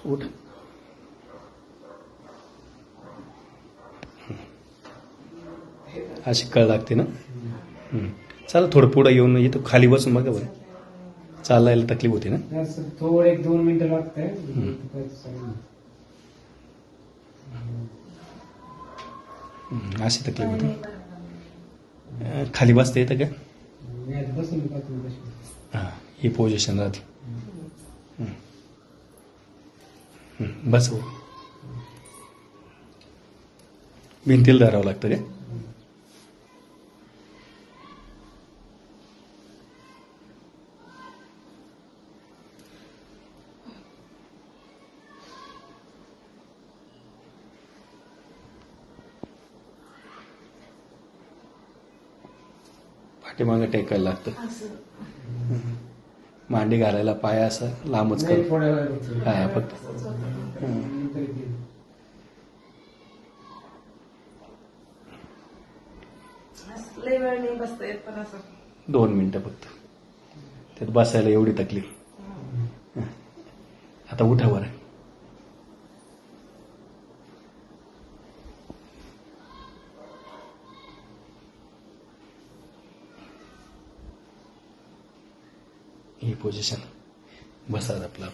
उठ. अशी कळ लागते ना. चला थोडं पुढं येऊन इथं खाली बसून बघा बरं. चालायला तकलीफ होती ना. थोडं 1-2 मिनिटं लागतंय. अशी तकलीफ होती. खाली बसता येतं का. बसून हां ही पोझिशन राहते. बस हो. भिंतीला धरावं लागतं का. पाठीमागं टेकायला लागतं. मांडी घालायला पाय असं लांबच कर. हा फक्त. लय वेळ नाही बसता येत पण असं 2 मिनिटं फक्त. त्यात बसायला एवढी तकलीफ. आता उठा बरं. ही पोझिशन बसा आपला.